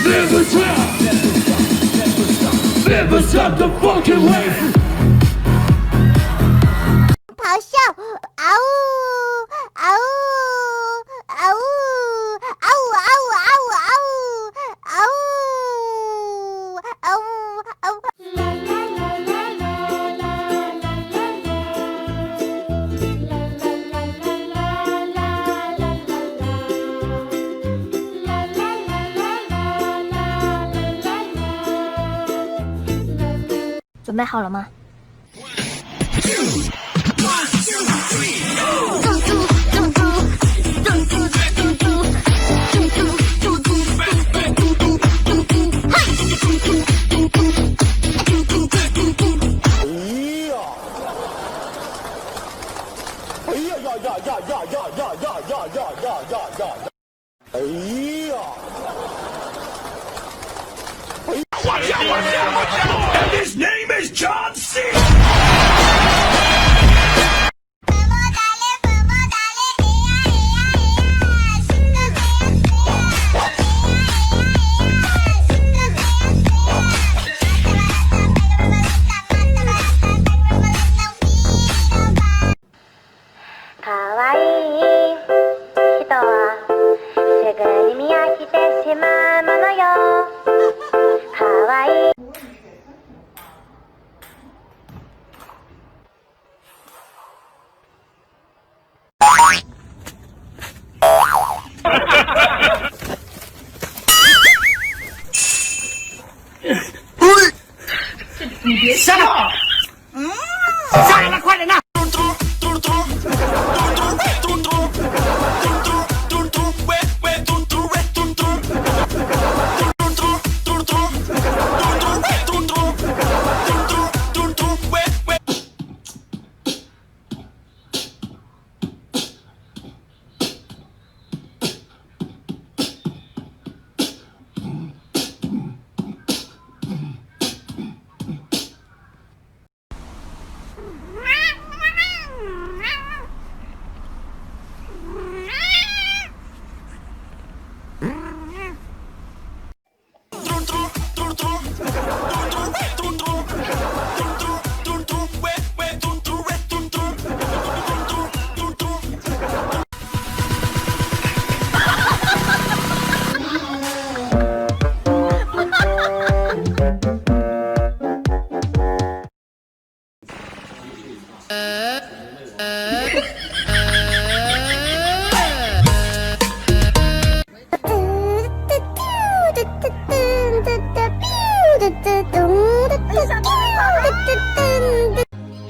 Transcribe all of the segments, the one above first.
Never stop, never stop the fucking wave. 咆哮，嗷呜，嗷呜，嗷呜，嗷呜，嗷呜，嗷呜，嗷呜，嗷呜，嗷呜。准备好了吗？And his name is John C. かわいい人はすぐに見飽きてしまうものよ。かわいい。你别笑，下来了，快点呐！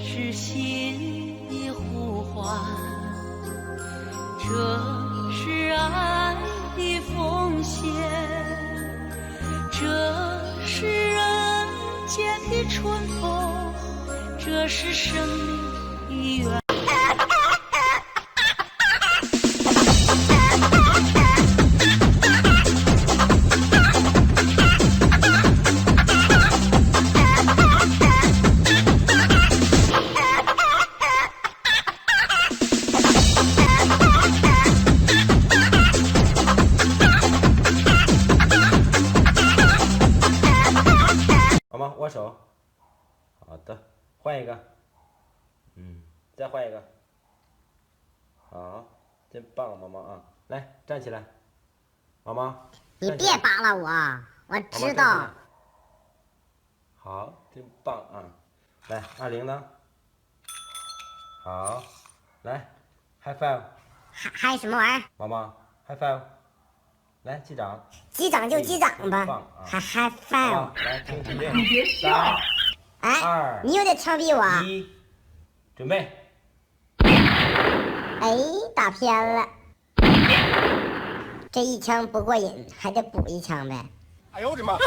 是心的呼唤，这是爱的奉献，这是人间的春风，这是生命的缘。握手，好的，换一个，再换一个，好，真棒，毛毛啊，来站起来，毛毛，你别扒拉我，我知道。好，真棒啊！来，20呢？好，来 ，high five。嗨什么玩意儿？毛毛 ，high five。来，击掌。击掌就击掌吧，还 high five。来，听指令。你别笑。哎，你又得枪毙我。1，准备。哎，打偏了。这一枪不过瘾，还得补一枪呗。哎呦我的妈！